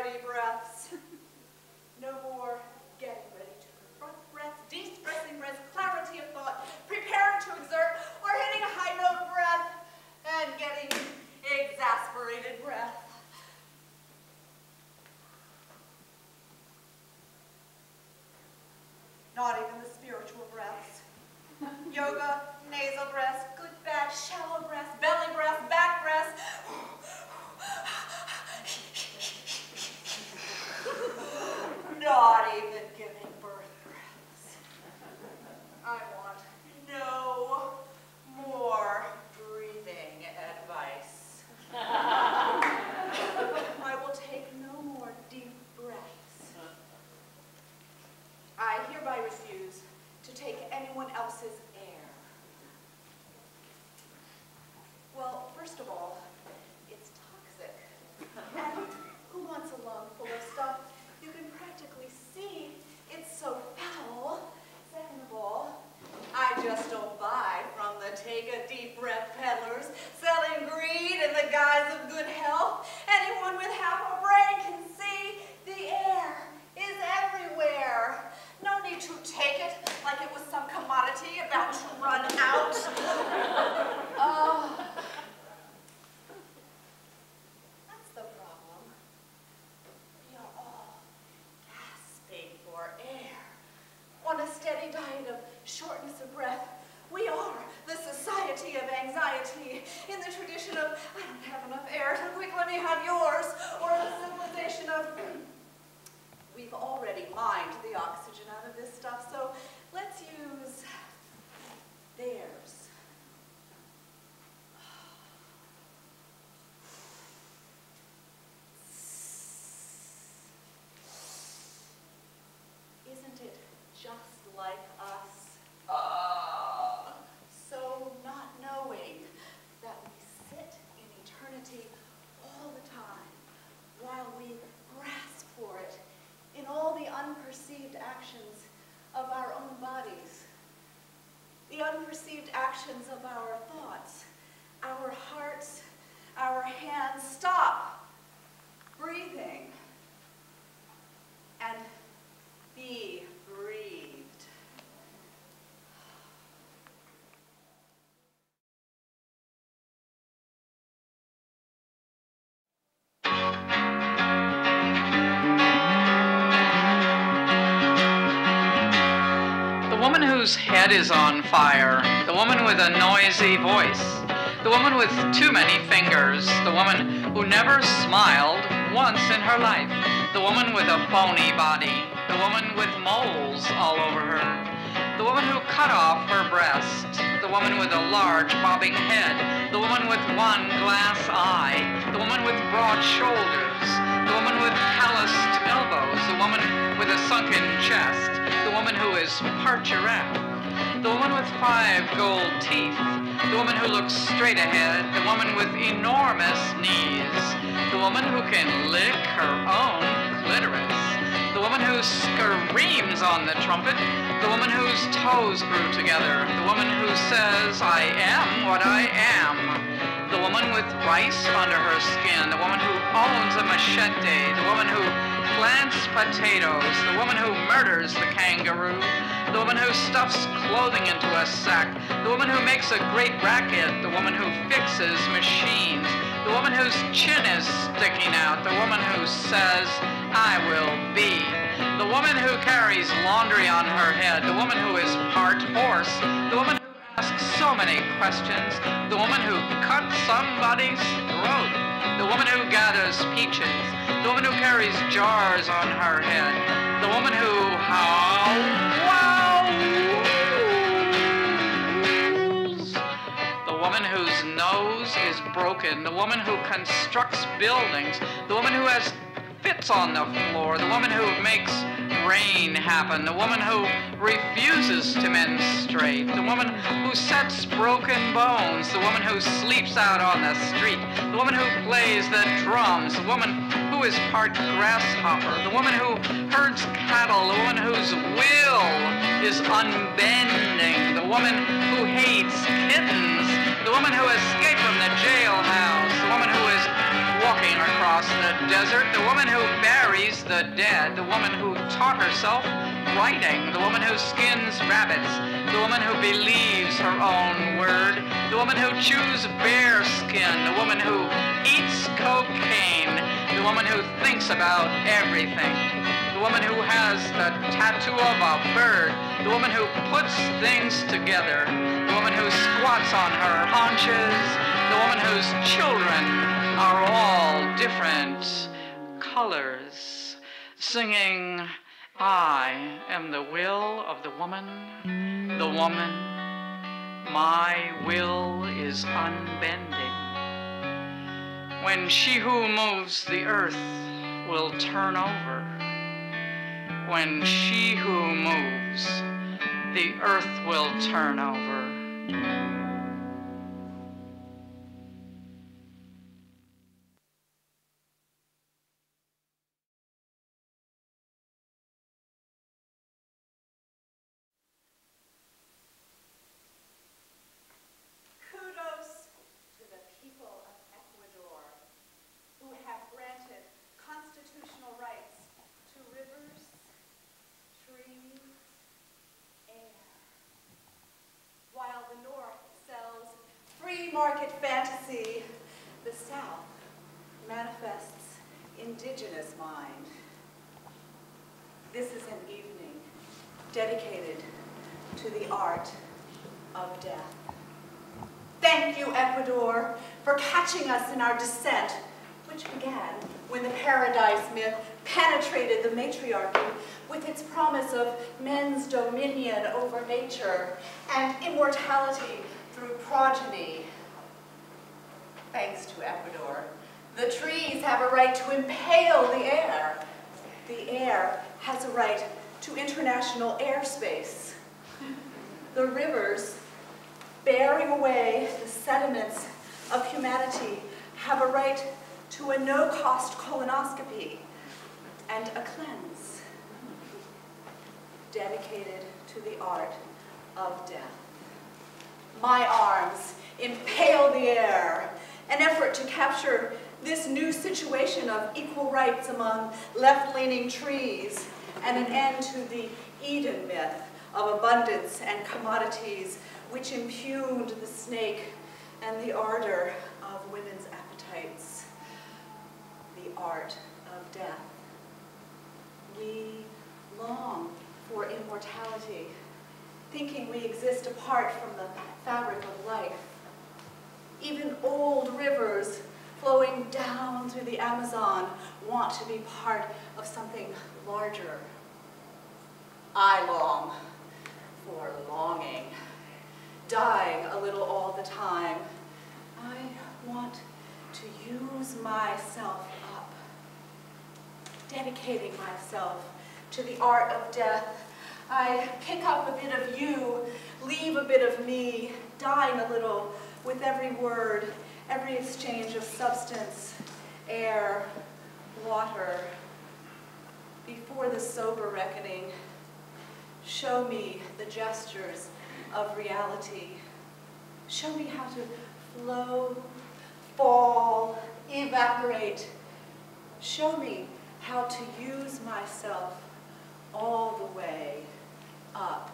hearty breaths. No more getting ready to confront breaths, de-stressing breaths, clarity of thought, preparing to exert, or hitting a high note breath and getting exasperated breath. Not even the spiritual breaths. Yoga, nasal breaths, good, bad, shallow breaths, belly breaths, back breaths. Not even giving birth breaths. I want no more breathing advice. I will take no more deep breaths. I hereby refuse to take anyone else's air. Well, first of all, it's toxic. And who wants a lung full of stuff you can practically see? It's so foul. Second of all, I just don't buy from the take a deep breath peddlers selling greed in the guise of good health. Anyone with half a brain can see the air is everywhere. No need to take it like it was some commodity about to run out. That's the problem. We are all gasping for air. On a steady diet of shortness of breath, we are the society of anxiety in the tradition of, I don't have enough air, so quick, let me have yours, or the civilization of, we've already mined the oxygen out of this stuff, so let's use theirs. Isn't it just like us? So not knowing that we sit in eternity all the time while we grasp for it in all the unperceived actions of our own bodies, the unperceived actions of our thoughts, our hearts, our hands. Stop breathing and be breathed. The woman whose head is on fire, the woman with a noisy voice, the woman with too many fingers, the woman who never smiled once in her life, the woman with a bony body, the woman with moles all over her, the woman who cut off her breast, the woman with a large bobbing head, the woman with one glass eye, the woman with broad shoulders, the woman with calloused elbows, the woman with a sunken chest, the woman who is part giraffe, the woman with 5 gold teeth, the woman who looks straight ahead, the woman with enormous knees, the woman who can lick her own clitoris, the woman who screams on the trumpet, the woman whose toes grew together, the woman who says, I am what I am, the woman with rice under her skin, the woman who owns a machete, the woman who plants potatoes, the woman who murders the kangaroo, the woman who stuffs clothing into a sack, the woman who makes a great racket, the woman who fixes machines, the woman whose chin is sticking out, the woman who says, I will be, the woman who carries laundry on her head, the woman who is part horse, the woman who asks so many questions, the woman who cuts somebody's throat, the woman who gathers peaches, the woman who carries jars on her head, the woman who howls, the woman whose nose is broken, the woman who constructs buildings, the woman who has fits on the floor, the woman who makes rain happen, the woman who refuses to menstruate, the woman who sets broken bones, the woman who sleeps out on the street, the woman who plays the drums, the woman who is part grasshopper, the woman who herds cattle, the woman whose will is unbending, the woman who hates kittens, the woman who escaped from the jailhouse, the woman who is walking across across the desert, the woman who buries the dead, the woman who taught herself writing, the woman who skins rabbits, the woman who believes her own word, the woman who chews bear skin, the woman who eats cocaine, the woman who thinks about everything, the woman who has the tattoo of a bird, the woman who puts things together, the woman who squats on her haunches, the woman whose children are all different colors, singing, I am the will of the woman, my will is unbending. When she who moves the earth will turn over, when she who moves, the earth will turn over. Kudos to the people of Ecuador who have granted constitutional rights to rivers, trees, air. While the North sells free market fantasy, the South manifests indigenous mind. This is an evening dedicated to the art of death. Thank you, Ecuador, for catching us in our descent, which began when the paradise myth penetrated the matriarchy with its promise of men's dominion over nature and immortality through progeny. Thanks to Ecuador, the trees have a right to impale the air. The air has a right to international airspace. The rivers, bearing away the sediments of humanity, have a right to a no-cost colonoscopy and a cleanse, dedicated to the art of death. My arms impale the air, an effort to capture this new situation of equal rights among left-leaning trees and an end to the Eden myth of abundance and commodities which impugned the snake and the ardor of women's appetites. The art of death. We long for immortality, thinking we exist apart from the fabric of life. Even old rivers flowing down through the Amazon want to be part of something larger. I long for longing, dying a little all the time. I want to use myself up, dedicating myself to the art of death. I pick up a bit of you, leave a bit of me, dying a little with every word, every exchange of substance, air, water. Before the sober reckoning, show me the gestures of reality. Show me how to flow, fall, evaporate. Show me how to use myself all the way up.